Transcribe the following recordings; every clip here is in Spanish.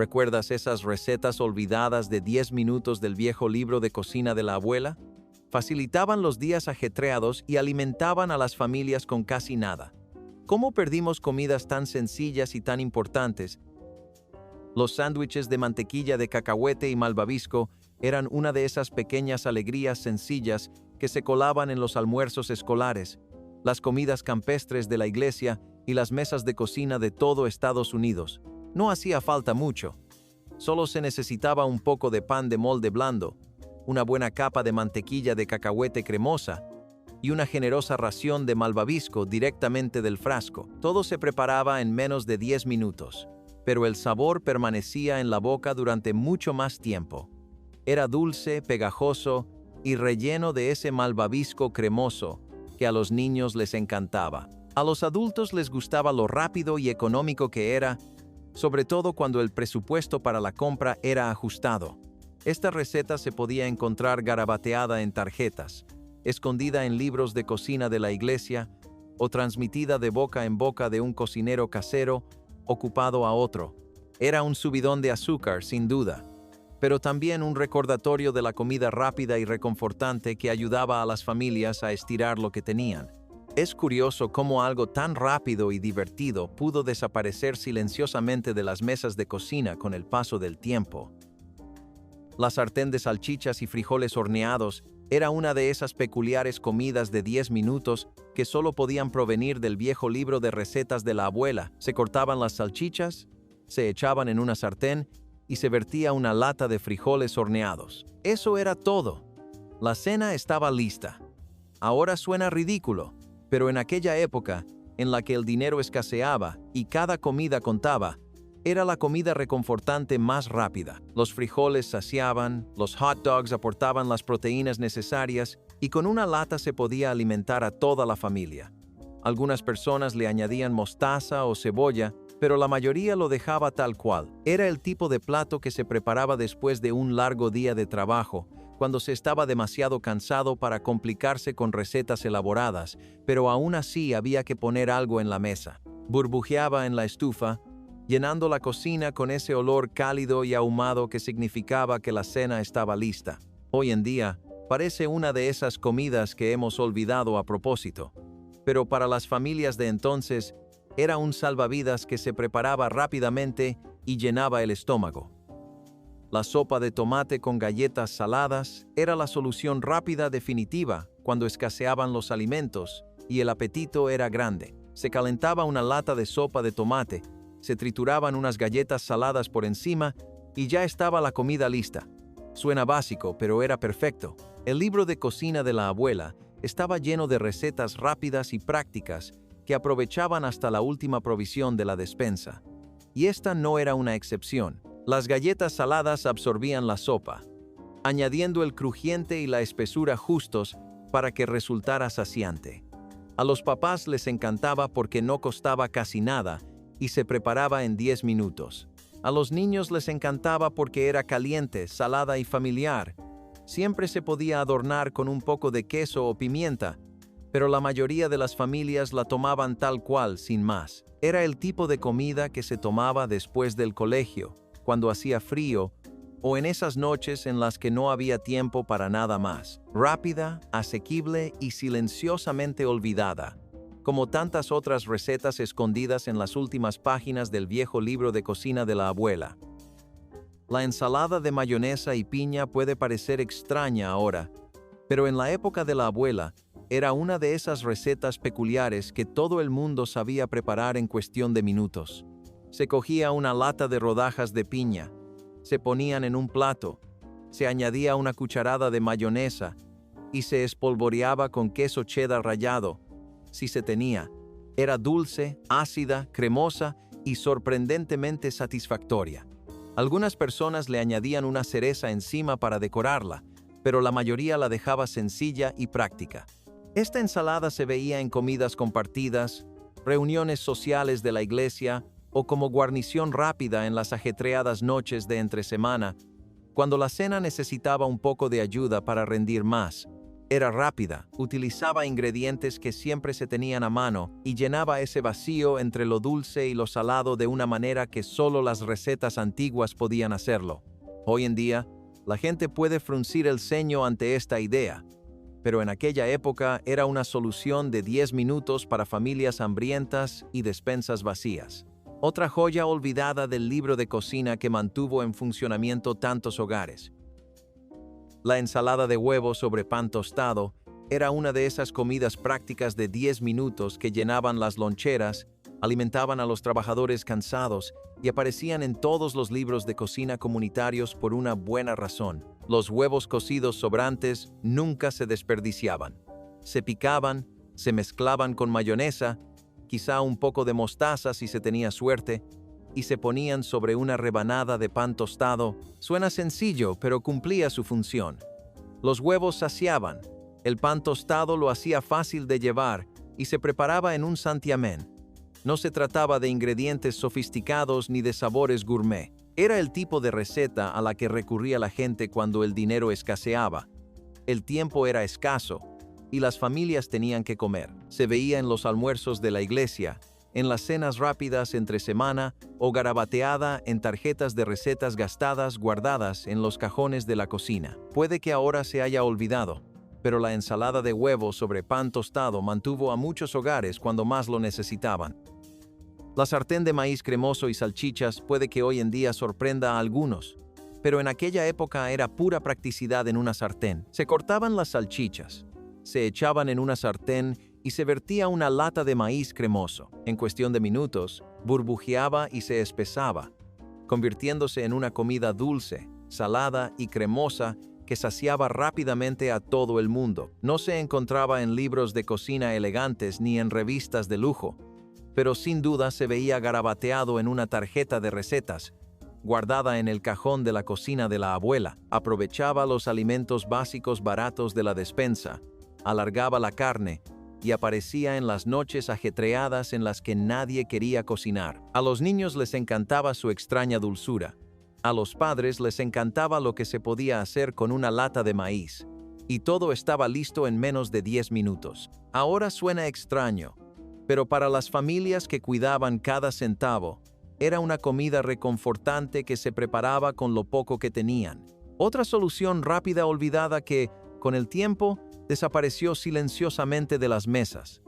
¿Recuerdas esas recetas olvidadas de 10 minutos del viejo libro de cocina de la abuela? Facilitaban los días ajetreados y alimentaban a las familias con casi nada. ¿Cómo perdimos comidas tan sencillas y tan importantes? Los sándwiches de mantequilla de cacahuete y malvavisco eran una de esas pequeñas alegrías sencillas que se colaban en los almuerzos escolares, las comidas campestres de la iglesia y las mesas de cocina de todo Estados Unidos. No hacía falta mucho. Solo se necesitaba un poco de pan de molde blando, una buena capa de mantequilla de cacahuete cremosa y una generosa ración de malvavisco directamente del frasco. Todo se preparaba en menos de 10 minutos, pero el sabor permanecía en la boca durante mucho más tiempo. Era dulce, pegajoso y relleno de ese malvavisco cremoso que a los niños les encantaba. A los adultos les gustaba lo rápido y económico que era, sobre todo cuando el presupuesto para la compra era ajustado. Esta receta se podía encontrar garabateada en tarjetas, escondida en libros de cocina de la iglesia o transmitida de boca en boca de un cocinero casero ocupado a otro. Era un subidón de azúcar, sin duda, pero también un recordatorio de la comida rápida y reconfortante que ayudaba a las familias a estirar lo que tenían. Es curioso cómo algo tan rápido y divertido pudo desaparecer silenciosamente de las mesas de cocina con el paso del tiempo. La sartén de salchichas y frijoles horneados era una de esas peculiares comidas de 10 minutos que solo podían provenir del viejo libro de recetas de la abuela. Se cortaban las salchichas, se echaban en una sartén y se vertía una lata de frijoles horneados. Eso era todo. La cena estaba lista. Ahora suena ridículo, pero en aquella época, en la que el dinero escaseaba y cada comida contaba, era la comida reconfortante más rápida. Los frijoles saciaban, los hot dogs aportaban las proteínas necesarias y con una lata se podía alimentar a toda la familia. Algunas personas le añadían mostaza o cebolla, pero la mayoría lo dejaba tal cual. Era el tipo de plato que se preparaba después de un largo día de trabajo, cuando se estaba demasiado cansado para complicarse con recetas elaboradas, pero aún así había que poner algo en la mesa. Burbujeaba en la estufa, llenando la cocina con ese olor cálido y ahumado que significaba que la cena estaba lista. Hoy en día, parece una de esas comidas que hemos olvidado a propósito, pero para las familias de entonces, era un salvavidas que se preparaba rápidamente y llenaba el estómago. La sopa de tomate con galletas saladas era la solución rápida definitiva cuando escaseaban los alimentos y el apetito era grande. Se calentaba una lata de sopa de tomate, se trituraban unas galletas saladas por encima y ya estaba la comida lista. Suena básico, pero era perfecto. El libro de cocina de la abuela estaba lleno de recetas rápidas y prácticas que aprovechaban hasta la última provisión de la despensa. Y esta no era una excepción. Las galletas saladas absorbían la sopa, añadiendo el crujiente y la espesura justos para que resultara saciante. A los papás les encantaba porque no costaba casi nada y se preparaba en 10 minutos. A los niños les encantaba porque era caliente, salada y familiar. Siempre se podía adornar con un poco de queso o pimienta, pero la mayoría de las familias la tomaban tal cual, sin más. Era el tipo de comida que se tomaba después del colegio, cuando hacía frío, o en esas noches en las que no había tiempo para nada más. Rápida, asequible y silenciosamente olvidada, como tantas otras recetas escondidas en las últimas páginas del viejo libro de cocina de la abuela. La ensalada de mayonesa y piña puede parecer extraña ahora, pero en la época de la abuela, era una de esas recetas peculiares que todo el mundo sabía preparar en cuestión de minutos. Se cogía una lata de rodajas de piña, se ponían en un plato, se añadía una cucharada de mayonesa y se espolvoreaba con queso cheddar rallado, si se tenía. Era dulce, ácida, cremosa y sorprendentemente satisfactoria. Algunas personas le añadían una cereza encima para decorarla, pero la mayoría la dejaba sencilla y práctica. Esta ensalada se veía en comidas compartidas, reuniones sociales de la iglesia o como guarnición rápida en las ajetreadas noches de entre semana, cuando la cena necesitaba un poco de ayuda para rendir más. Era rápida, utilizaba ingredientes que siempre se tenían a mano y llenaba ese vacío entre lo dulce y lo salado de una manera que solo las recetas antiguas podían hacerlo. Hoy en día, la gente puede fruncir el ceño ante esta idea, pero en aquella época era una solución de 10 minutos para familias hambrientas y despensas vacías. Otra joya olvidada del libro de cocina que mantuvo en funcionamiento tantos hogares. La ensalada de huevo sobre pan tostado era una de esas comidas prácticas de 10 minutos que llenaban las loncheras, alimentaban a los trabajadores cansados y aparecían en todos los libros de cocina comunitarios por una buena razón. Los huevos cocidos sobrantes nunca se desperdiciaban. Se picaban, se mezclaban con mayonesa, quizá un poco de mostaza si se tenía suerte, y se ponían sobre una rebanada de pan tostado. Suena sencillo, pero cumplía su función. Los huevos saciaban, el pan tostado lo hacía fácil de llevar y se preparaba en un santiamén. No se trataba de ingredientes sofisticados ni de sabores gourmet. Era el tipo de receta a la que recurría la gente cuando el dinero escaseaba. El tiempo era escaso y las familias tenían que comer. Se veía en los almuerzos de la iglesia, en las cenas rápidas entre semana o garabateada en tarjetas de recetas gastadas guardadas en los cajones de la cocina. Puede que ahora se haya olvidado, pero la ensalada de huevo sobre pan tostado mantuvo a muchos hogares cuando más lo necesitaban. La sartén de maíz cremoso y salchichas puede que hoy en día sorprenda a algunos, pero en aquella época era pura practicidad en una sartén. Se cortaban las salchichas, se echaban en una sartén y se vertía una lata de maíz cremoso. En cuestión de minutos, burbujeaba y se espesaba, convirtiéndose en una comida dulce, salada y cremosa que saciaba rápidamente a todo el mundo. No se encontraba en libros de cocina elegantes ni en revistas de lujo, pero sin duda se veía garabateado en una tarjeta de recetas, guardada en el cajón de la cocina de la abuela. Aprovechaba los alimentos básicos baratos de la despensa, alargaba la carne, y aparecía en las noches ajetreadas en las que nadie quería cocinar. A los niños les encantaba su extraña dulzura. A los padres les encantaba lo que se podía hacer con una lata de maíz. Y todo estaba listo en menos de 10 minutos. Ahora suena extraño, pero para las familias que cuidaban cada centavo, era una comida reconfortante que se preparaba con lo poco que tenían. Otra solución rápida olvidada que, con el tiempo, desapareció silenciosamente de las mesas.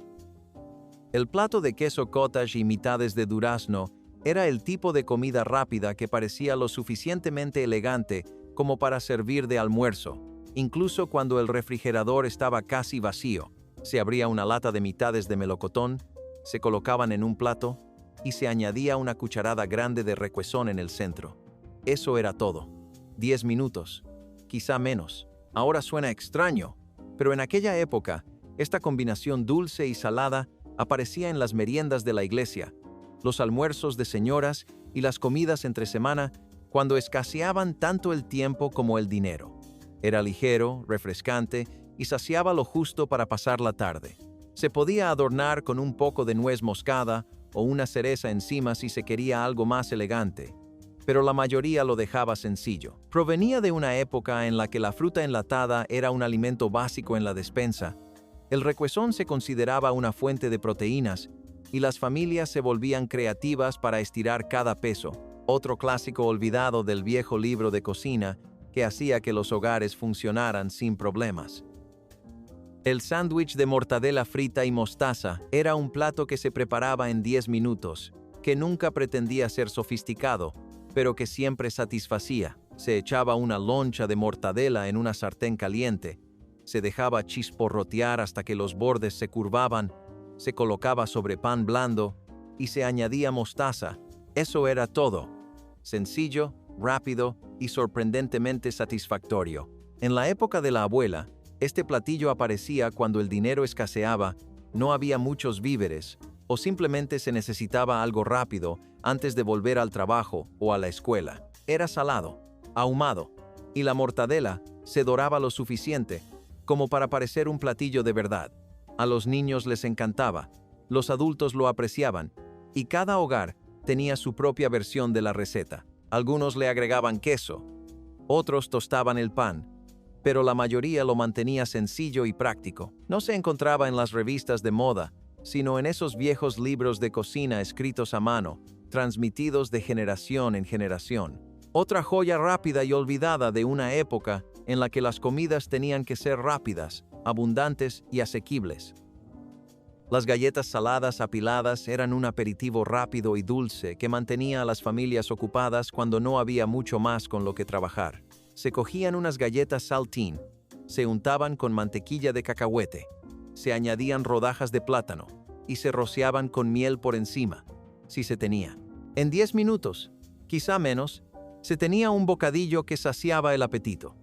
El plato de queso cottage y mitades de durazno era el tipo de comida rápida que parecía lo suficientemente elegante como para servir de almuerzo, incluso cuando el refrigerador estaba casi vacío. Se abría una lata de mitades de melocotón, se colocaban en un plato y se añadía una cucharada grande de requesón en el centro. Eso era todo. 10 minutos, quizá menos. Ahora suena extraño, pero en aquella época, esta combinación dulce y salada aparecía en las meriendas de la iglesia, los almuerzos de señoras y las comidas entre semana cuando escaseaban tanto el tiempo como el dinero. Era ligero, refrescante y saciaba lo justo para pasar la tarde. Se podía adornar con un poco de nuez moscada o una cereza encima si se quería algo más elegante, pero la mayoría lo dejaba sencillo. Provenía de una época en la que la fruta enlatada era un alimento básico en la despensa. El requesón se consideraba una fuente de proteínas y las familias se volvían creativas para estirar cada peso. Otro clásico olvidado del viejo libro de cocina que hacía que los hogares funcionaran sin problemas. El sándwich de mortadela frita y mostaza era un plato que se preparaba en 10 minutos, que nunca pretendía ser sofisticado, pero que siempre satisfacía. Se echaba una loncha de mortadela en una sartén caliente, se dejaba chisporrotear hasta que los bordes se curvaban, se colocaba sobre pan blando y se añadía mostaza. Eso era todo. Sencillo, rápido y sorprendentemente satisfactorio. En la época de la abuela, este platillo aparecía cuando el dinero escaseaba, no había muchos víveres, o simplemente se necesitaba algo rápido antes de volver al trabajo o a la escuela. Era salado, ahumado, y la mortadela se doraba lo suficiente como para parecer un platillo de verdad. A los niños les encantaba, los adultos lo apreciaban, y cada hogar tenía su propia versión de la receta. Algunos le agregaban queso, otros tostaban el pan, pero la mayoría lo mantenía sencillo y práctico. No se encontraba en las revistas de moda, sino en esos viejos libros de cocina escritos a mano, transmitidos de generación en generación. Otra joya rápida y olvidada de una época en la que las comidas tenían que ser rápidas, abundantes y asequibles. Las galletas saladas apiladas eran un aperitivo rápido y dulce que mantenía a las familias ocupadas cuando no había mucho más con lo que trabajar. Se cogían unas galletas saltín, se untaban con mantequilla de cacahuete, se añadían rodajas de plátano y se rociaban con miel por encima, si se tenía. En 10 minutos, quizá menos, se tenía un bocadillo que saciaba el apetito.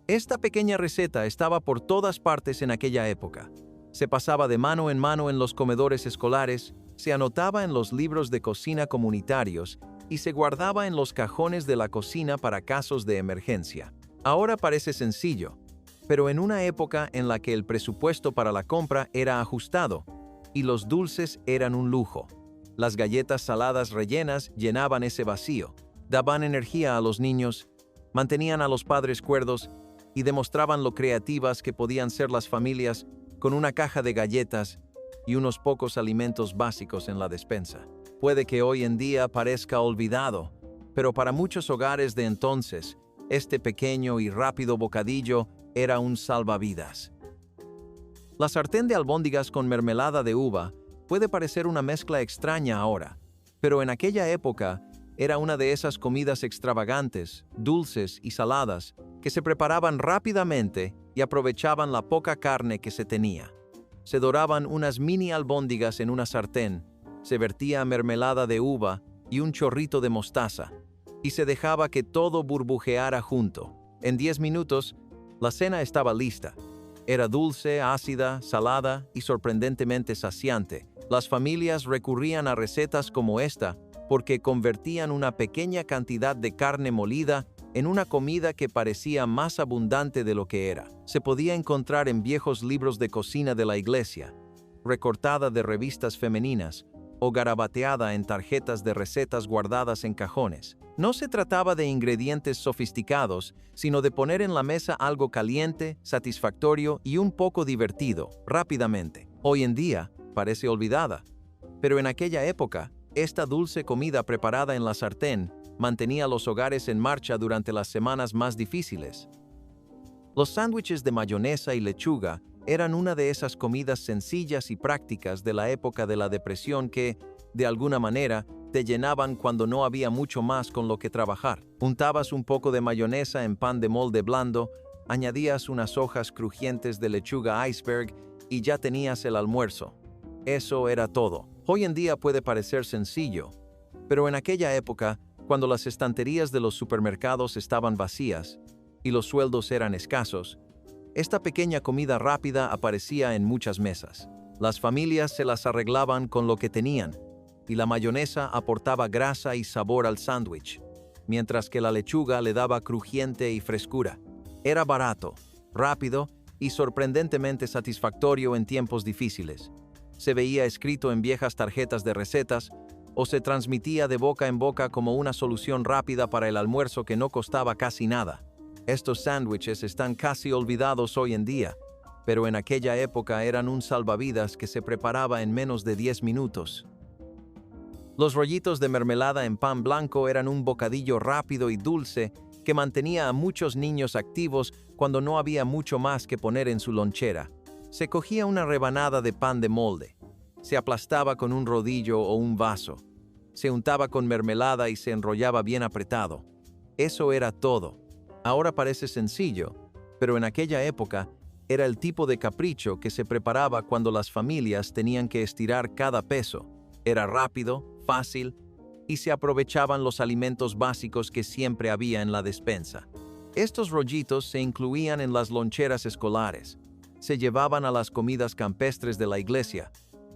Esta pequeña receta estaba por todas partes en aquella época. Se pasaba de mano en los comedores escolares, se anotaba en los libros de cocina comunitarios y se guardaba en los cajones de la cocina para casos de emergencia. Ahora parece sencillo, pero en una época en la que el presupuesto para la compra era ajustado y los dulces eran un lujo. Las galletas saladas rellenas llenaban ese vacío, daban energía a los niños, mantenían a los padres cuerdos y demostraban lo creativas que podían ser las familias con una caja de galletas y unos pocos alimentos básicos en la despensa. Puede que hoy en día parezca olvidado, pero para muchos hogares de entonces, este pequeño y rápido bocadillo era un salvavidas. La sartén de albóndigas con mermelada de uva puede parecer una mezcla extraña ahora, pero en aquella época era una de esas comidas extravagantes, dulces y saladas que se preparaban rápidamente y aprovechaban la poca carne que se tenía. Se doraban unas mini albóndigas en una sartén, se vertía mermelada de uva y un chorrito de mostaza, y se dejaba que todo burbujeara junto. En 10 minutos, la cena estaba lista. Era dulce, ácida, salada y sorprendentemente saciante. Las familias recurrían a recetas como esta porque convertían una pequeña cantidad de carne molida en una comida que parecía más abundante de lo que era. Se podía encontrar en viejos libros de cocina de la iglesia, recortada de revistas femeninas o garabateada en tarjetas de recetas guardadas en cajones. No se trataba de ingredientes sofisticados, sino de poner en la mesa algo caliente, satisfactorio y un poco divertido, rápidamente. Hoy en día, parece olvidada, pero en aquella época, esta dulce comida preparada en la sartén mantenía los hogares en marcha durante las semanas más difíciles. Los sándwiches de mayonesa y lechuga eran una de esas comidas sencillas y prácticas de la época de la depresión que, de alguna manera, te llenaban cuando no había mucho más con lo que trabajar. Untabas un poco de mayonesa en pan de molde blando, añadías unas hojas crujientes de lechuga iceberg y ya tenías el almuerzo. Eso era todo. Hoy en día puede parecer sencillo, pero en aquella época, cuando las estanterías de los supermercados estaban vacías y los sueldos eran escasos, esta pequeña comida rápida aparecía en muchas mesas. Las familias se las arreglaban con lo que tenían, y la mayonesa aportaba grasa y sabor al sándwich, mientras que la lechuga le daba crujiente y frescura. Era barato, rápido y sorprendentemente satisfactorio en tiempos difíciles. Se veía escrito en viejas tarjetas de recetas o se transmitía de boca en boca como una solución rápida para el almuerzo que no costaba casi nada. Estos sándwiches están casi olvidados hoy en día, pero en aquella época eran un salvavidas que se preparaba en menos de 10 minutos. Los rollitos de mermelada en pan blanco eran un bocadillo rápido y dulce que mantenía a muchos niños activos cuando no había mucho más que poner en su lonchera. Se cogía una rebanada de pan de molde, se aplastaba con un rodillo o un vaso, se untaba con mermelada y se enrollaba bien apretado. Eso era todo. Ahora parece sencillo, pero en aquella época era el tipo de capricho que se preparaba cuando las familias tenían que estirar cada peso. Era rápido, fácil y se aprovechaban los alimentos básicos que siempre había en la despensa. Estos rollitos se incluían en las loncheras escolares, se llevaban a las comidas campestres de la iglesia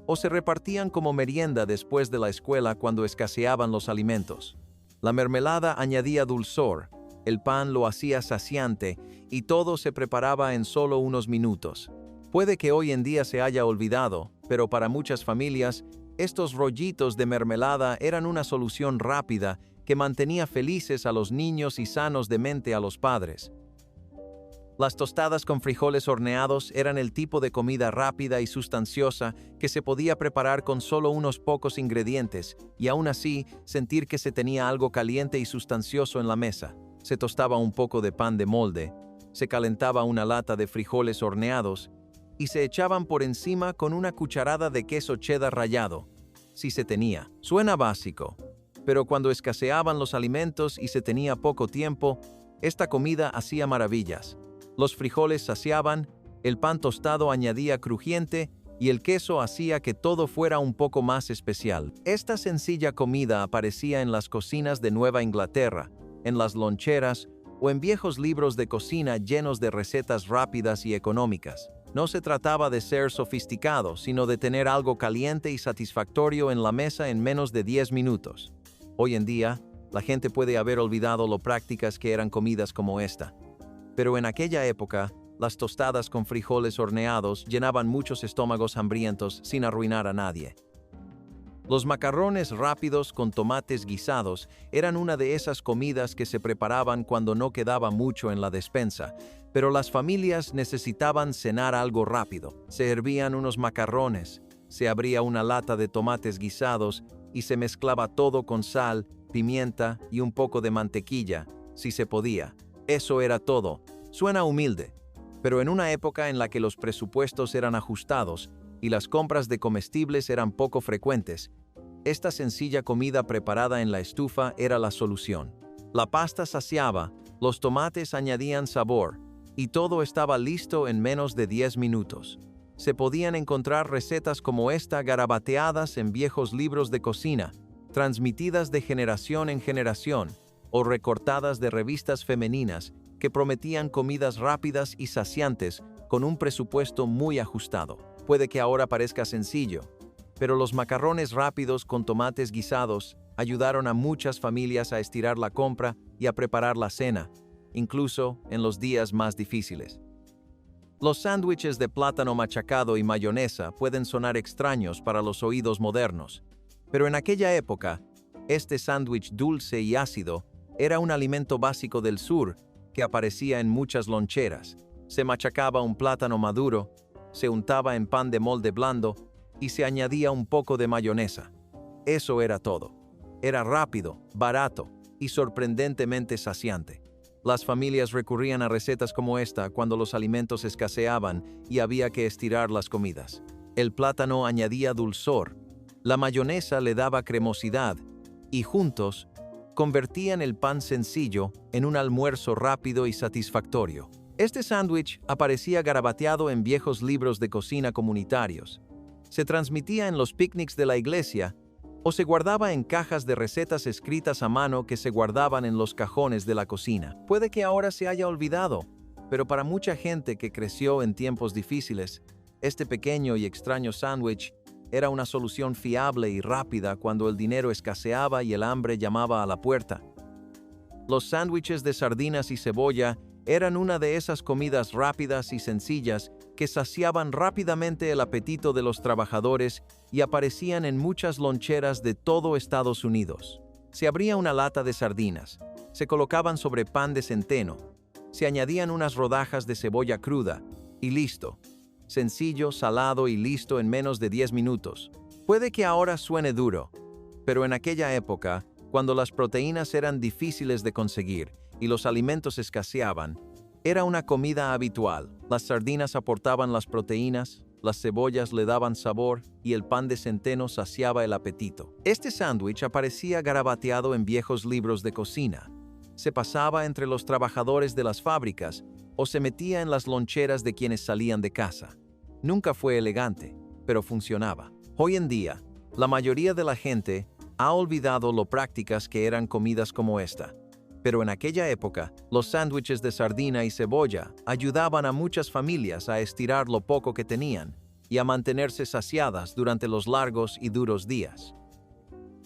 o se repartían como merienda después de la escuela cuando escaseaban los alimentos. La mermelada añadía dulzor, el pan lo hacía saciante y todo se preparaba en solo unos minutos. Puede que hoy en día se haya olvidado, pero para muchas familias, estos rollitos de mermelada eran una solución rápida que mantenía felices a los niños y sanos de mente a los padres. Las tostadas con frijoles horneados eran el tipo de comida rápida y sustanciosa que se podía preparar con solo unos pocos ingredientes y aún así sentir que se tenía algo caliente y sustancioso en la mesa. Se tostaba un poco de pan de molde, se calentaba una lata de frijoles horneados y se echaban por encima con una cucharada de queso cheddar rallado, si se tenía. Suena básico, pero cuando escaseaban los alimentos y se tenía poco tiempo, esta comida hacía maravillas. Los frijoles saciaban, el pan tostado añadía crujiente y el queso hacía que todo fuera un poco más especial. Esta sencilla comida aparecía en las cocinas de Nueva Inglaterra, en las loncheras o en viejos libros de cocina llenos de recetas rápidas y económicas. No se trataba de ser sofisticado, sino de tener algo caliente y satisfactorio en la mesa en menos de 10 minutos. Hoy en día, la gente puede haber olvidado lo prácticas que eran comidas como esta. Pero en aquella época, las tostadas con frijoles horneados llenaban muchos estómagos hambrientos sin arruinar a nadie. Los macarrones rápidos con tomates guisados eran una de esas comidas que se preparaban cuando no quedaba mucho en la despensa, pero las familias necesitaban cenar algo rápido. Se hervían unos macarrones, se abría una lata de tomates guisados y se mezclaba todo con sal, pimienta y un poco de mantequilla, si se podía. Eso era todo. Suena humilde, pero en una época en la que los presupuestos eran ajustados y las compras de comestibles eran poco frecuentes, esta sencilla comida preparada en la estufa era la solución. La pasta saciaba, los tomates añadían sabor, y todo estaba listo en menos de 10 minutos. Se podían encontrar recetas como esta garabateadas en viejos libros de cocina, transmitidas de generación en generación, o recortadas de revistas femeninas que prometían comidas rápidas y saciantes con un presupuesto muy ajustado. Puede que ahora parezca sencillo, pero los macarrones rápidos con tomates guisados ayudaron a muchas familias a estirar la compra y a preparar la cena, incluso en los días más difíciles. Los sándwiches de plátano machacado y mayonesa pueden sonar extraños para los oídos modernos, pero en aquella época, este sándwich dulce y ácido era un alimento básico del sur que aparecía en muchas loncheras. Se machacaba un plátano maduro, se untaba en pan de molde blando y se añadía un poco de mayonesa. Eso era todo. Era rápido, barato y sorprendentemente saciante. Las familias recurrían a recetas como esta cuando los alimentos escaseaban y había que estirar las comidas. El plátano añadía dulzor, la mayonesa le daba cremosidad y juntos convertían el pan sencillo en un almuerzo rápido y satisfactorio. Este sándwich aparecía garabateado en viejos libros de cocina comunitarios. Se transmitía en los picnics de la iglesia o se guardaba en cajas de recetas escritas a mano que se guardaban en los cajones de la cocina. Puede que ahora se haya olvidado, pero para mucha gente que creció en tiempos difíciles, este pequeño y extraño sándwich era una solución fiable y rápida cuando el dinero escaseaba y el hambre llamaba a la puerta. Los sándwiches de sardinas y cebolla eran una de esas comidas rápidas y sencillas que saciaban rápidamente el apetito de los trabajadores y aparecían en muchas loncheras de todo Estados Unidos. Se abría una lata de sardinas, se colocaban sobre pan de centeno, se añadían unas rodajas de cebolla cruda y listo. Sencillo, salado y listo en menos de 10 minutos. Puede que ahora suene duro, pero en aquella época, cuando las proteínas eran difíciles de conseguir y los alimentos escaseaban, era una comida habitual. Las sardinas aportaban las proteínas, las cebollas le daban sabor y el pan de centeno saciaba el apetito. Este sándwich aparecía garabateado en viejos libros de cocina. Se pasaba entre los trabajadores de las fábricas o se metía en las loncheras de quienes salían de casa. Nunca fue elegante, pero funcionaba. Hoy en día, la mayoría de la gente ha olvidado lo prácticas que eran comidas como esta. Pero en aquella época, los sándwiches de sardina y cebolla ayudaban a muchas familias a estirar lo poco que tenían y a mantenerse saciadas durante los largos y duros días.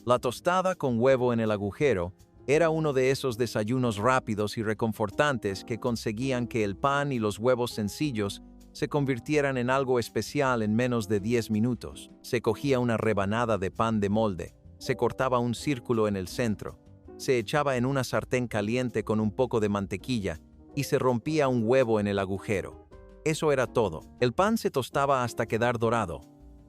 La tostada con huevo en el agujero era uno de esos desayunos rápidos y reconfortantes que conseguían que el pan y los huevos sencillos se convirtieran en algo especial en menos de 10 minutos. Se cogía una rebanada de pan de molde, se cortaba un círculo en el centro, se echaba en una sartén caliente con un poco de mantequilla y se rompía un huevo en el agujero. Eso era todo. El pan se tostaba hasta quedar dorado.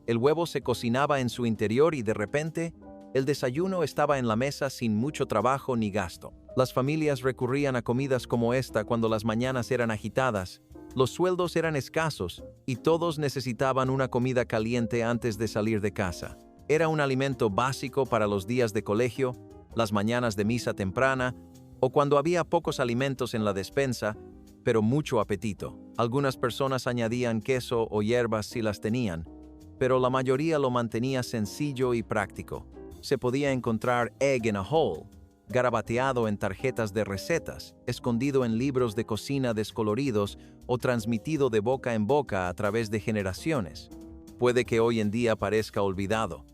El huevo se cocinaba en su interior y de repente, el desayuno estaba en la mesa sin mucho trabajo ni gasto. Las familias recurrían a comidas como esta cuando las mañanas eran agitadas, los sueldos eran escasos y todos necesitaban una comida caliente antes de salir de casa. Era un alimento básico para los días de colegio, las mañanas de misa temprana o cuando había pocos alimentos en la despensa, pero mucho apetito. Algunas personas añadían queso o hierbas si las tenían, pero la mayoría lo mantenía sencillo y práctico. Se podía encontrar egg in a hole, garabateado en tarjetas de recetas, escondido en libros de cocina descoloridos o transmitido de boca en boca a través de generaciones. Puede que hoy en día parezca olvidado,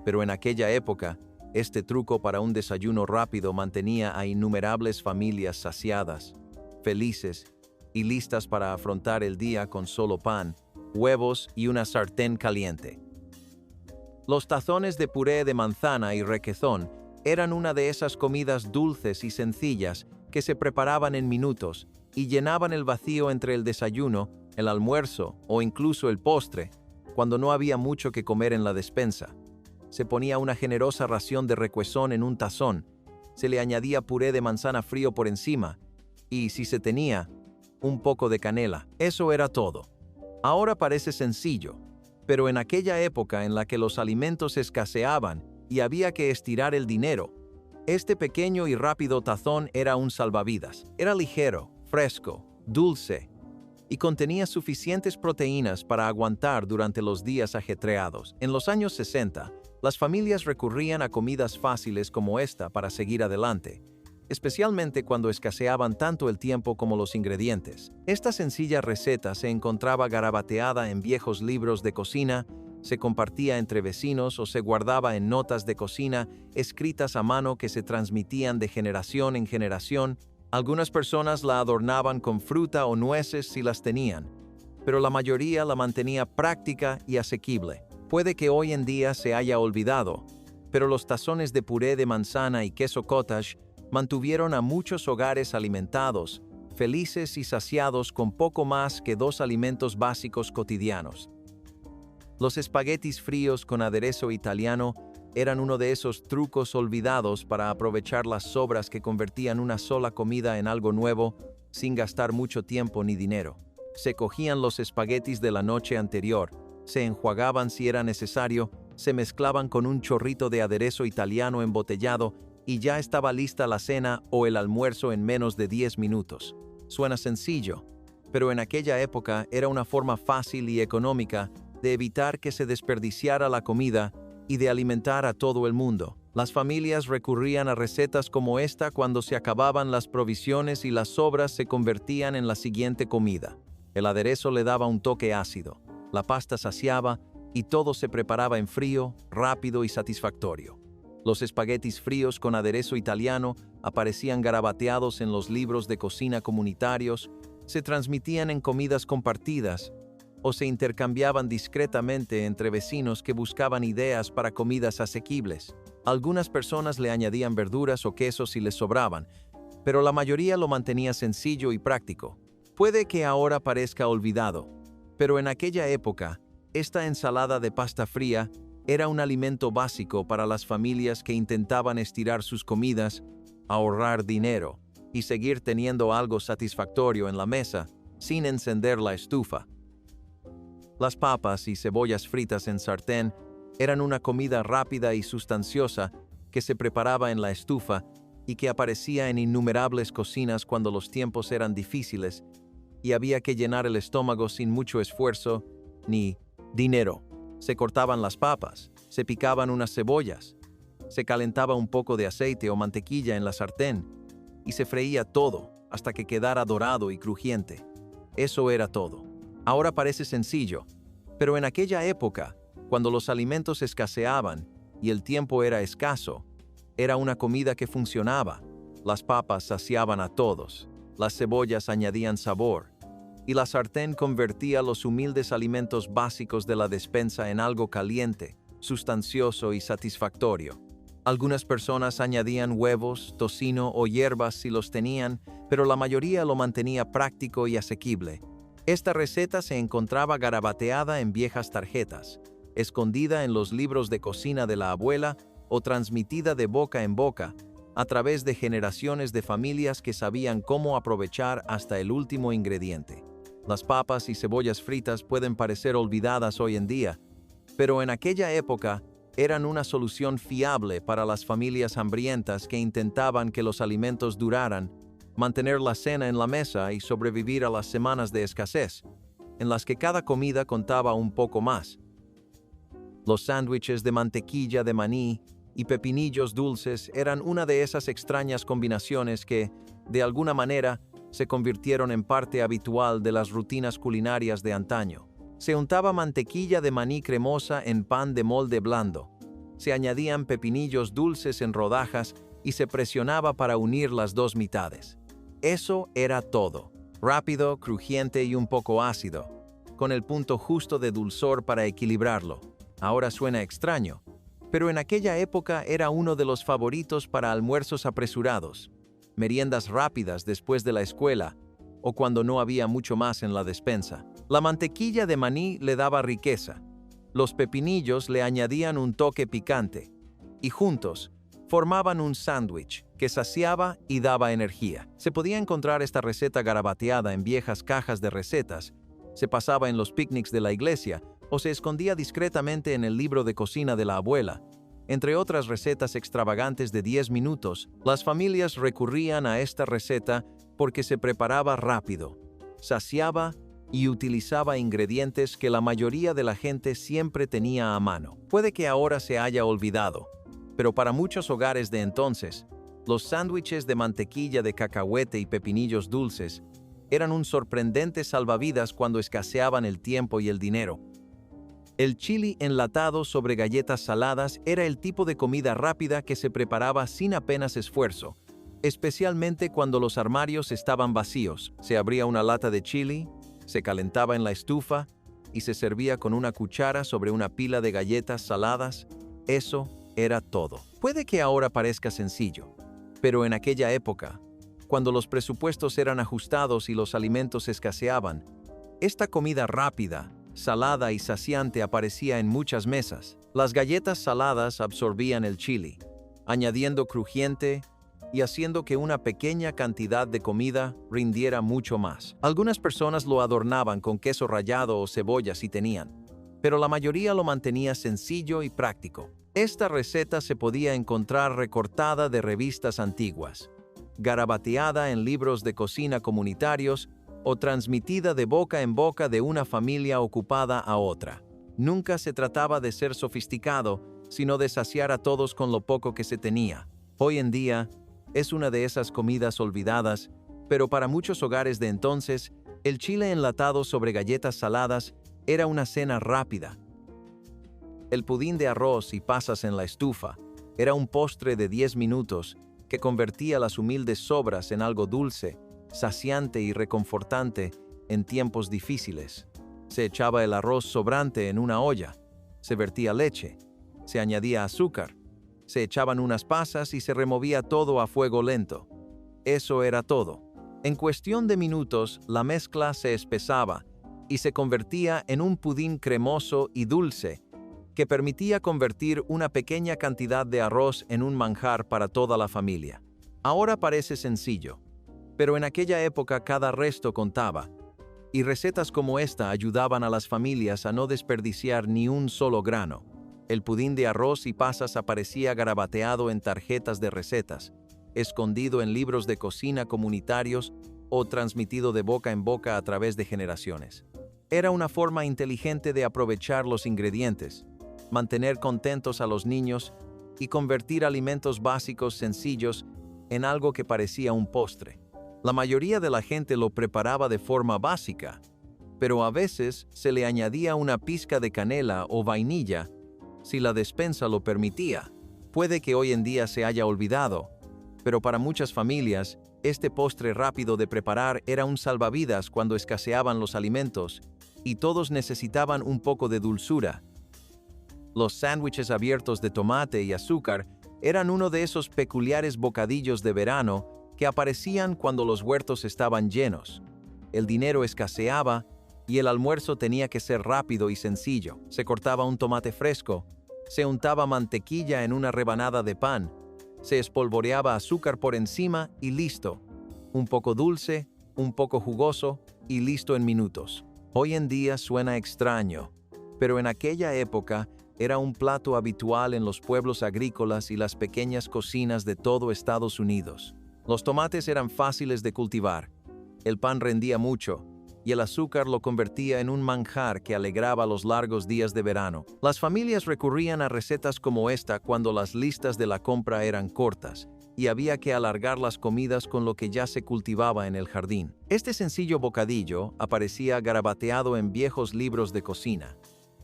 pero en aquella época, este truco para un desayuno rápido mantenía a innumerables familias saciadas, felices y listas para afrontar el día con solo pan, huevos y una sartén caliente. Los tazones de puré de manzana y requesón eran una de esas comidas dulces y sencillas que se preparaban en minutos y llenaban el vacío entre el desayuno, el almuerzo o incluso el postre, cuando no había mucho que comer en la despensa. Se ponía una generosa ración de requesón en un tazón, se le añadía puré de manzana frío por encima y, si se tenía, un poco de canela. Eso era todo. Ahora parece sencillo, pero en aquella época en la que los alimentos escaseaban y había que estirar el dinero, este pequeño y rápido tazón era un salvavidas. Era ligero, fresco, dulce y contenía suficientes proteínas para aguantar durante los días ajetreados. En los años 60, las familias recurrían a comidas fáciles como esta para seguir adelante, especialmente cuando escaseaban tanto el tiempo como los ingredientes. Esta sencilla receta se encontraba garabateada en viejos libros de cocina, se compartía entre vecinos o se guardaba en notas de cocina escritas a mano que se transmitían de generación en generación. Algunas personas la adornaban con fruta o nueces si las tenían, pero la mayoría la mantenía práctica y asequible. Puede que hoy en día se haya olvidado, pero los tazones de puré de manzana y queso cottage mantuvieron a muchos hogares alimentados, felices y saciados con poco más que 2 alimentos básicos cotidianos. Los espaguetis fríos con aderezo italiano eran uno de esos trucos olvidados para aprovechar las sobras que convertían una sola comida en algo nuevo sin gastar mucho tiempo ni dinero. Se cogían los espaguetis de la noche anterior, se enjuagaban si era necesario, se mezclaban con un chorrito de aderezo italiano embotellado y ya estaba lista la cena o el almuerzo en menos de 10 minutos. Suena sencillo, pero en aquella época era una forma fácil y económica de evitar que se desperdiciara la comida y de alimentar a todo el mundo. Las familias recurrían a recetas como esta cuando se acababan las provisiones y las sobras se convertían en la siguiente comida. El aderezo le daba un toque ácido, la pasta saciaba y todo se preparaba en frío, rápido y satisfactorio. Los espaguetis fríos con aderezo italiano aparecían garabateados en los libros de cocina comunitarios, se transmitían en comidas compartidas o se intercambiaban discretamente entre vecinos que buscaban ideas para comidas asequibles. Algunas personas le añadían verduras o quesos si les sobraban, pero la mayoría lo mantenía sencillo y práctico. Puede que ahora parezca olvidado, pero en aquella época, esta ensalada de pasta fría era un alimento básico para las familias que intentaban estirar sus comidas, ahorrar dinero y seguir teniendo algo satisfactorio en la mesa sin encender la estufa. Las papas y cebollas fritas en sartén eran una comida rápida y sustanciosa que se preparaba en la estufa y que aparecía en innumerables cocinas cuando los tiempos eran difíciles y había que llenar el estómago sin mucho esfuerzo ni dinero. Se cortaban las papas, se picaban unas cebollas, se calentaba un poco de aceite o mantequilla en la sartén y se freía todo hasta que quedara dorado y crujiente. Eso era todo. Ahora parece sencillo, pero en aquella época, cuando los alimentos escaseaban y el tiempo era escaso, era una comida que funcionaba. Las papas saciaban a todos, las cebollas añadían sabor, y la sartén convertía los humildes alimentos básicos de la despensa en algo caliente, sustancioso y satisfactorio. Algunas personas añadían huevos, tocino o hierbas si los tenían, pero la mayoría lo mantenía práctico y asequible. Esta receta se encontraba garabateada en viejas tarjetas, escondida en los libros de cocina de la abuela o transmitida de boca en boca, a través de generaciones de familias que sabían cómo aprovechar hasta el último ingrediente. Las papas y cebollas fritas pueden parecer olvidadas hoy en día, pero en aquella época eran una solución fiable para las familias hambrientas que intentaban que los alimentos duraran, mantener la cena en la mesa y sobrevivir a las semanas de escasez, en las que cada comida contaba un poco más. Los sándwiches de mantequilla de maní y pepinillos dulces eran una de esas extrañas combinaciones que, de alguna manera, se convirtieron en parte habitual de las rutinas culinarias de antaño. Se untaba mantequilla de maní cremosa en pan de molde blando. Se añadían pepinillos dulces en rodajas y se presionaba para unir las dos mitades. Eso era todo. Rápido, crujiente y un poco ácido, con el punto justo de dulzor para equilibrarlo. Ahora suena extraño, pero en aquella época era uno de los favoritos para almuerzos apresurados, meriendas rápidas después de la escuela o cuando no había mucho más en la despensa. La mantequilla de maní le daba riqueza, los pepinillos le añadían un toque picante y juntos formaban un sándwich que saciaba y daba energía. Se podía encontrar esta receta garabateada en viejas cajas de recetas, se pasaba en los picnics de la iglesia o se escondía discretamente en el libro de cocina de la abuela. Entre otras recetas extravagantes de 10 minutos, las familias recurrían a esta receta porque se preparaba rápido, saciaba y utilizaba ingredientes que la mayoría de la gente siempre tenía a mano. Puede que ahora se haya olvidado, pero para muchos hogares de entonces, los sándwiches de mantequilla de cacahuete y pepinillos dulces eran un sorprendente salvavidas cuando escaseaban el tiempo y el dinero. El chili enlatado sobre galletas saladas era el tipo de comida rápida que se preparaba sin apenas esfuerzo, especialmente cuando los armarios estaban vacíos. Se abría una lata de chili, se calentaba en la estufa y se servía con una cuchara sobre una pila de galletas saladas. Eso era todo. Puede que ahora parezca sencillo, pero en aquella época, cuando los presupuestos eran ajustados y los alimentos escaseaban, esta comida rápida, salada y saciante aparecía en muchas mesas. Las galletas saladas absorbían el chili, añadiendo crujiente y haciendo que una pequeña cantidad de comida rindiera mucho más. Algunas personas lo adornaban con queso rallado o cebolla si tenían, pero la mayoría lo mantenía sencillo y práctico. Esta receta se podía encontrar recortada de revistas antiguas, garabateada en libros de cocina comunitarios o transmitida de boca en boca de una familia ocupada a otra. Nunca se trataba de ser sofisticado, sino de saciar a todos con lo poco que se tenía. Hoy en día, es una de esas comidas olvidadas, pero para muchos hogares de entonces, el chile enlatado sobre galletas saladas era una cena rápida. El pudín de arroz y pasas en la estufa era un postre de 10 minutos que convertía las humildes sobras en algo dulce, saciante y reconfortante en tiempos difíciles. Se echaba el arroz sobrante en una olla, se vertía leche, se añadía azúcar, se echaban unas pasas y se removía todo a fuego lento. Eso era todo. En cuestión de minutos, la mezcla se espesaba y se convertía en un pudín cremoso y dulce que permitía convertir una pequeña cantidad de arroz en un manjar para toda la familia. Ahora parece sencillo, pero en aquella época cada resto contaba, y recetas como esta ayudaban a las familias a no desperdiciar ni un solo grano. El pudín de arroz y pasas aparecía garabateado en tarjetas de recetas, escondido en libros de cocina comunitarios o transmitido de boca en boca a través de generaciones. Era una forma inteligente de aprovechar los ingredientes, mantener contentos a los niños y convertir alimentos básicos sencillos en algo que parecía un postre. La mayoría de la gente lo preparaba de forma básica, pero a veces se le añadía una pizca de canela o vainilla si la despensa lo permitía. Puede que hoy en día se haya olvidado, pero para muchas familias, este postre rápido de preparar era un salvavidas cuando escaseaban los alimentos y todos necesitaban un poco de dulzura. Los sándwiches abiertos de tomate y azúcar Eran uno de esos peculiares bocadillos de verano que aparecían cuando los huertos estaban llenos. El dinero escaseaba y el almuerzo tenía que ser rápido y sencillo. Se cortaba un tomate fresco, se untaba mantequilla en una rebanada de pan, se espolvoreaba azúcar por encima y listo. Un poco dulce, un poco jugoso y listo en minutos. Hoy en día suena extraño, pero en aquella época era un plato habitual en los pueblos agrícolas y las pequeñas cocinas de todo Estados Unidos. Los tomates eran fáciles de cultivar, el pan rendía mucho, y el azúcar lo convertía en un manjar que alegraba los largos días de verano. Las familias recurrían a recetas como esta cuando las listas de la compra eran cortas, y había que alargar las comidas con lo que ya se cultivaba en el jardín. Este sencillo bocadillo aparecía garabateado en viejos libros de cocina.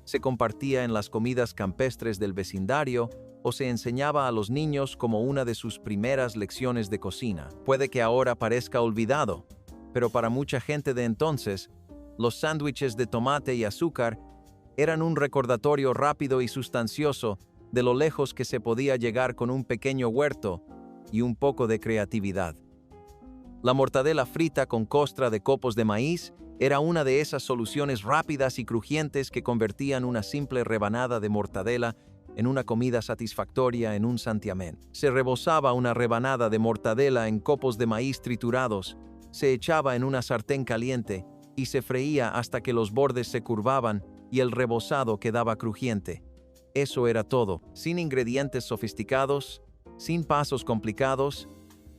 Se compartía en las comidas campestres del vecindario o se enseñaba a los niños como una de sus primeras lecciones de cocina. Puede que ahora parezca olvidado, pero para mucha gente de entonces, los sándwiches de tomate y azúcar eran un recordatorio rápido y sustancioso de lo lejos que se podía llegar con un pequeño huerto y un poco de creatividad. La mortadela frita con costra de copos de maíz era una de esas soluciones rápidas y crujientes que convertían una simple rebanada de mortadela en una comida satisfactoria en un santiamén. Se rebozaba una rebanada de mortadela en copos de maíz triturados, se echaba en una sartén caliente y se freía hasta que los bordes se curvaban y el rebozado quedaba crujiente. Eso era todo, sin ingredientes sofisticados, sin pasos complicados,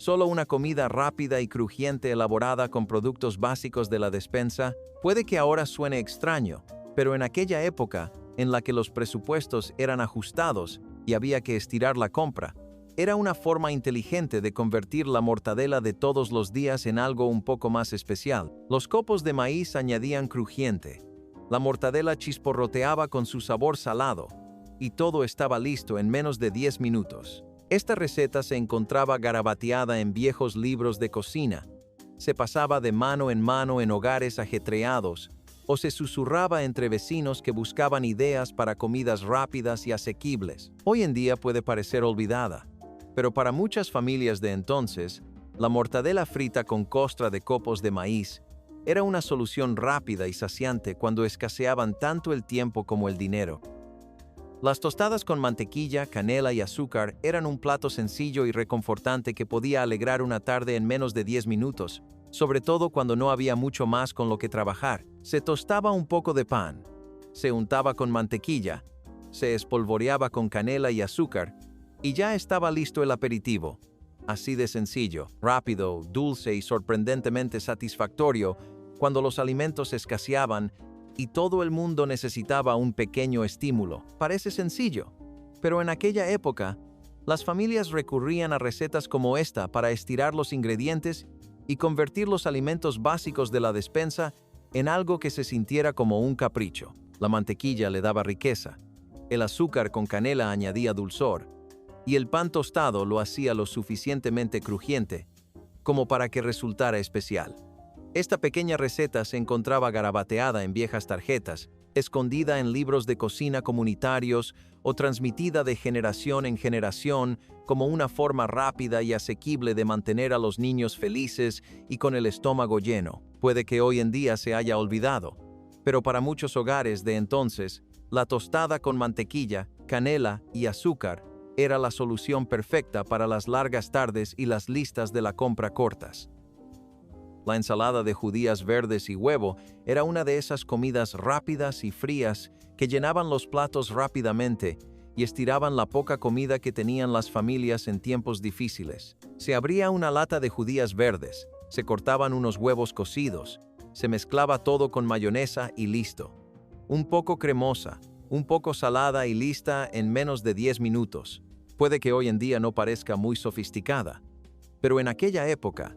solo una comida rápida y crujiente elaborada con productos básicos de la despensa. Puede que ahora suene extraño, pero en aquella época, en la que los presupuestos eran ajustados y había que estirar la compra, era una forma inteligente de convertir la mortadela de todos los días en algo un poco más especial. Los copos de maíz añadían crujiente, la mortadela chisporroteaba con su sabor salado, y todo estaba listo en menos de 10 minutos. Esta receta se encontraba garabateada en viejos libros de cocina, se pasaba de mano en hogares ajetreados, o se susurraba entre vecinos que buscaban ideas para comidas rápidas y asequibles. Hoy en día puede parecer olvidada, pero para muchas familias de entonces, la mortadela frita con costra de copos de maíz era una solución rápida y saciante cuando escaseaban tanto el tiempo como el dinero. Las tostadas con mantequilla, canela y azúcar eran un plato sencillo y reconfortante que podía alegrar una tarde en menos de 10 minutos, sobre todo cuando no había mucho más con lo que trabajar. Se tostaba un poco de pan, se untaba con mantequilla, se espolvoreaba con canela y azúcar, y ya estaba listo el aperitivo. Así de sencillo, rápido, dulce y sorprendentemente satisfactorio cuando los alimentos escaseaban y todo el mundo necesitaba un pequeño estímulo. Parece sencillo, pero en aquella época, las familias recurrían a recetas como esta para estirar los ingredientes y convertir los alimentos básicos de la despensa en algo que se sintiera como un capricho. La mantequilla le daba riqueza, el azúcar con canela añadía dulzor, y el pan tostado lo hacía lo suficientemente crujiente como para que resultara especial. Esta pequeña receta se encontraba garabateada en viejas tarjetas, escondida en libros de cocina comunitarios o transmitida de generación en generación como una forma rápida y asequible de mantener a los niños felices y con el estómago lleno. Puede que hoy en día se haya olvidado, pero para muchos hogares de entonces, la tostada con mantequilla, canela y azúcar era la solución perfecta para las largas tardes y las listas de la compra cortas. La ensalada de judías verdes y huevo era una de esas comidas rápidas y frías que llenaban los platos rápidamente y estiraban la poca comida que tenían las familias en tiempos difíciles. Se abría una lata de judías verdes, se cortaban unos huevos cocidos, se mezclaba todo con mayonesa y listo. Un poco cremosa, un poco salada y lista en menos de 10 minutos. Puede que hoy en día no parezca muy sofisticada, pero en aquella época,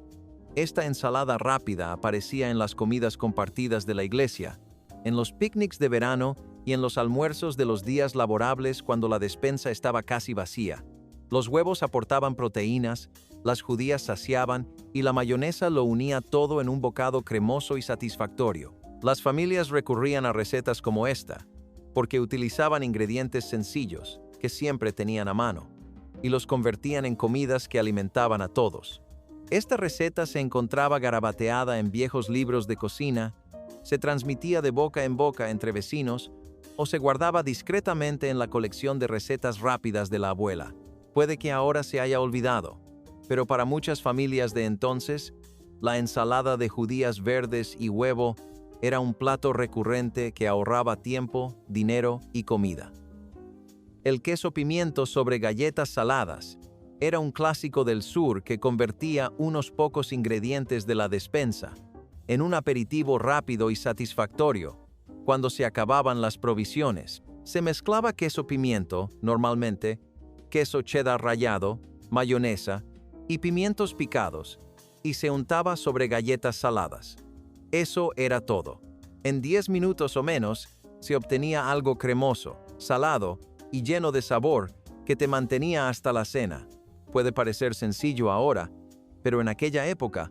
esta ensalada rápida aparecía en las comidas compartidas de la iglesia, en los picnics de verano y en los almuerzos de los días laborables cuando la despensa estaba casi vacía. Los huevos aportaban proteínas, las judías saciaban y la mayonesa lo unía todo en un bocado cremoso y satisfactorio. Las familias recurrían a recetas como esta, porque utilizaban ingredientes sencillos que siempre tenían a mano. y los convertían en comidas que alimentaban a todos. Esta receta se encontraba garabateada en viejos libros de cocina, se transmitía de boca en boca entre vecinos o se guardaba discretamente en la colección de recetas rápidas de la abuela. Puede que ahora se haya olvidado, pero para muchas familias de entonces, la ensalada de judías verdes y huevo era un plato recurrente que ahorraba tiempo, dinero y comida. El queso pimiento sobre galletas saladas era un clásico del sur que convertía unos pocos ingredientes de la despensa en un aperitivo rápido y satisfactorio. Cuando se acababan las provisiones, se mezclaba queso pimiento, normalmente, queso cheddar rallado, mayonesa y pimientos picados, y se untaba sobre galletas saladas. Eso era todo. En 10 minutos o menos, se obtenía algo cremoso, salado y lleno de sabor que te mantenía hasta la cena. Puede parecer sencillo ahora, pero en aquella época,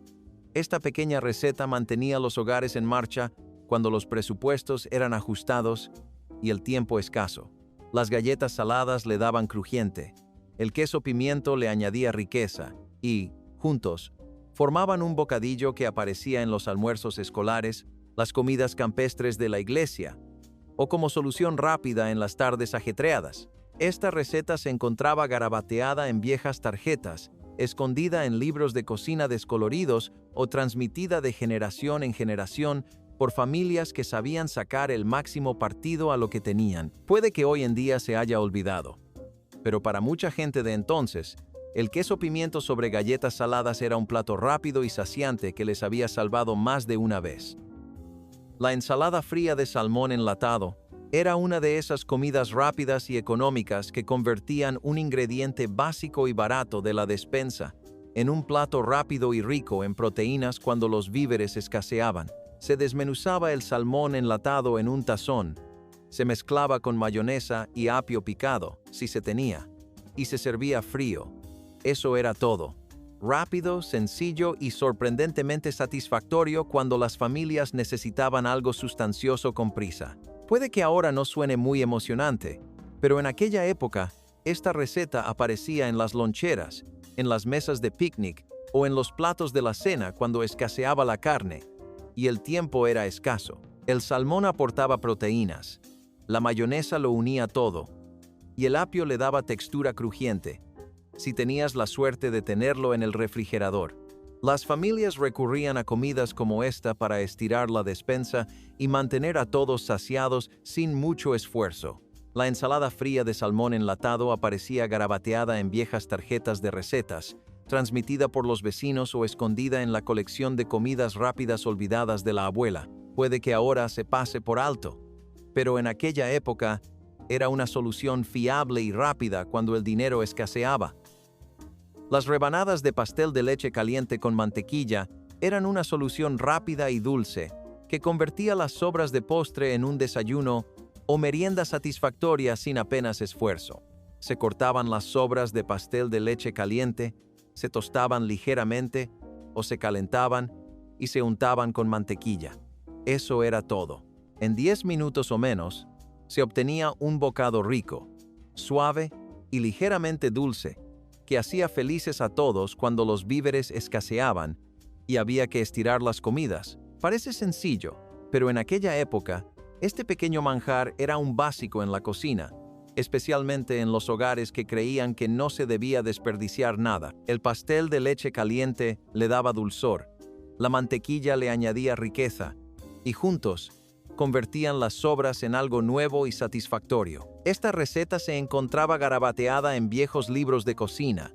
esta pequeña receta mantenía los hogares en marcha cuando los presupuestos eran ajustados y el tiempo escaso. Las galletas saladas le daban crujiente, el queso pimiento le añadía riqueza y, juntos, formaban un bocadillo que aparecía en los almuerzos escolares, las comidas campestres de la iglesia, o como solución rápida en las tardes ajetreadas. Esta receta se encontraba garabateada en viejas tarjetas, escondida en libros de cocina descoloridos o transmitida de generación en generación por familias que sabían sacar el máximo partido a lo que tenían. Puede que hoy en día se haya olvidado, pero para mucha gente de entonces, el queso pimiento sobre galletas saladas era un plato rápido y saciante que les había salvado más de una vez. La ensalada fría de salmón enlatado era una de esas comidas rápidas y económicas que convertían un ingrediente básico y barato de la despensa en un plato rápido y rico en proteínas cuando los víveres escaseaban. Se desmenuzaba el salmón enlatado en un tazón, se mezclaba con mayonesa y apio picado, si se tenía, y se servía frío. Eso era todo. Rápido, sencillo y sorprendentemente satisfactorio cuando las familias necesitaban algo sustancioso con prisa. Puede que ahora no suene muy emocionante, pero en aquella época, esta receta aparecía en las loncheras, en las mesas de picnic o en los platos de la cena cuando escaseaba la carne, y el tiempo era escaso. El salmón aportaba proteínas, la mayonesa lo unía todo, y el apio le daba textura crujiente, si tenías la suerte de tenerlo en el refrigerador. Las familias recurrían a comidas como esta para estirar la despensa y mantener a todos saciados sin mucho esfuerzo. La ensalada fría de salmón enlatado aparecía garabateada en viejas tarjetas de recetas, transmitida por los vecinos o escondida en la colección de comidas rápidas olvidadas de la abuela. Puede que ahora se pase por alto, pero en aquella época era una solución fiable y rápida cuando el dinero escaseaba. Las rebanadas de pastel de leche caliente con mantequilla eran una solución rápida y dulce que convertía las sobras de postre en un desayuno o merienda satisfactoria sin apenas esfuerzo. Se cortaban las sobras de pastel de leche caliente, se tostaban ligeramente o se calentaban y se untaban con mantequilla. Eso era todo. En 10 minutos o menos, se obtenía un bocado rico, suave y ligeramente dulce, que hacía felices a todos cuando los víveres escaseaban y había que estirar las comidas. Parece sencillo, pero en aquella época, este pequeño manjar era un básico en la cocina, especialmente en los hogares que creían que no se debía desperdiciar nada. El pastel de leche caliente le daba dulzor, la mantequilla le añadía riqueza, y juntos convertían las sobras en algo nuevo y satisfactorio. Esta receta se encontraba garabateada en viejos libros de cocina,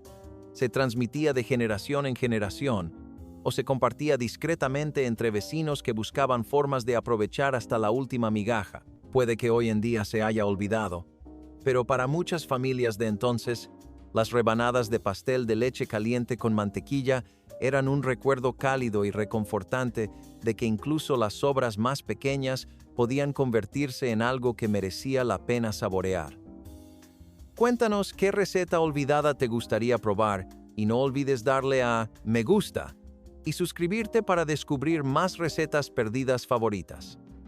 se transmitía de generación en generación, o se compartía discretamente entre vecinos que buscaban formas de aprovechar hasta la última migaja. Puede que hoy en día se haya olvidado, pero para muchas familias de entonces, las rebanadas de pastel de leche caliente con mantequilla eran un recuerdo cálido y reconfortante de que incluso las sobras más pequeñas podían convertirse en algo que merecía la pena saborear. Cuéntanos qué receta olvidada te gustaría probar y no olvides darle a me gusta y suscribirte para descubrir más recetas perdidas favoritas.